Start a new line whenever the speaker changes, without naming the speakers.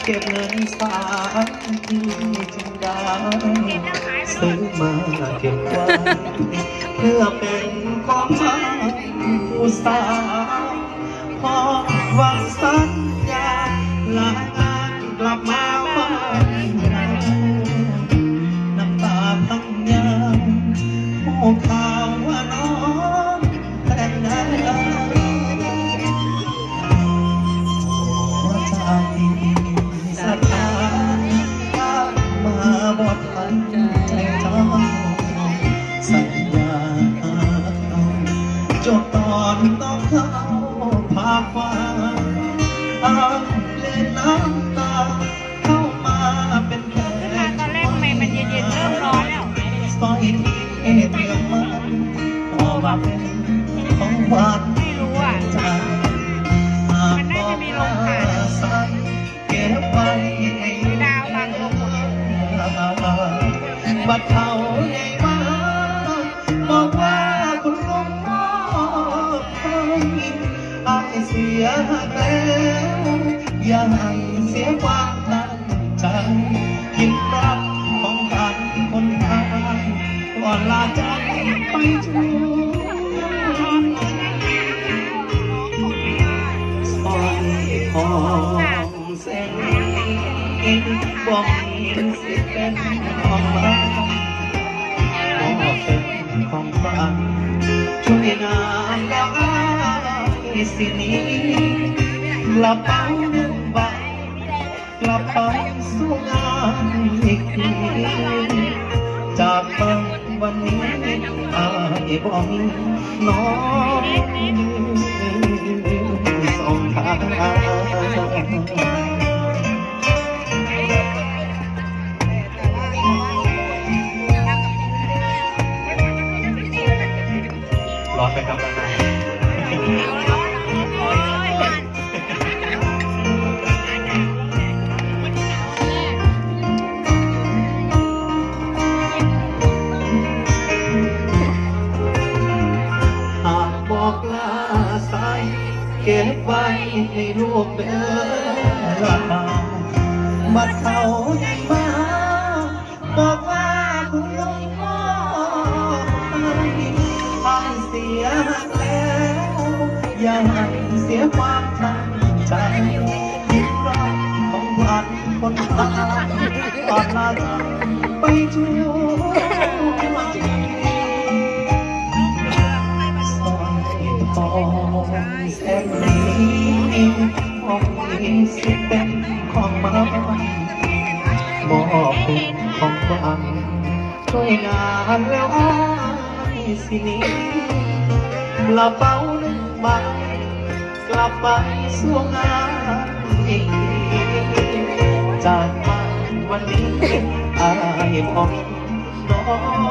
เก็บเงินสามที่จึงได้ซื้อมาเก็บไว้เพื่อเป็นของให้ผู้สาวพอหวังสัญญาลางานกลับมาบ้านน้ำตาพังยาวผู้ข่าวว่าน้องแต่งงานหัวใจสถานมาบดพันใจเจ้าสัญญาจบตอนต้องเข้าภาคฟ้าเล่นน้ำตาเข้ามาเป็นแผล
ตอนแรกทำไมมันเย็นๆเริ่มร้อนแล้ว
สร้อยที่เตรียมมันพอมาเป็นของหวาน
ไม่รู้อ่ะมันน่าจะมีลมผ่าน
เก็บไว้
ดาวบางลมหมด
บัดเขาใหญ่มาบอกว่าคุณลงมอบให้อายเสียแล้วอย่าให้เสียความตั้งใจกินรับของกันคนไทยก่อนลาจากไปชั่วสร้อยทองเส้นนี้บอกมีสิทธิ์เป็นของเราก็เป็นของฝันช่วยงานแล้วสินี้กระเป๋าหนึ่งใบกลับไปสู่งานอีกทีจากวันนี้อายบ่มีน้องสองทางร้อนไปครับนายหากบอกลาสายเก็บไว้ให้ลูกเดินบัดเขาใหญ่มาบอกว่าคุณลงมอบให้เสียแล้วอย่าให้เสียความตั้งใจคิดรักของขวัญคนตายก่อนลาไปชั่วสร้อยทองเส้นนี้คงมีสิทธิ์เป็นของมันบอกเป็นของขวัญช่วยงานแล้วอายสินี้กระเป๋าหนึ่งใบกลับไปสู่งานอีกจากบ้านวันนี้อายบอกน้อง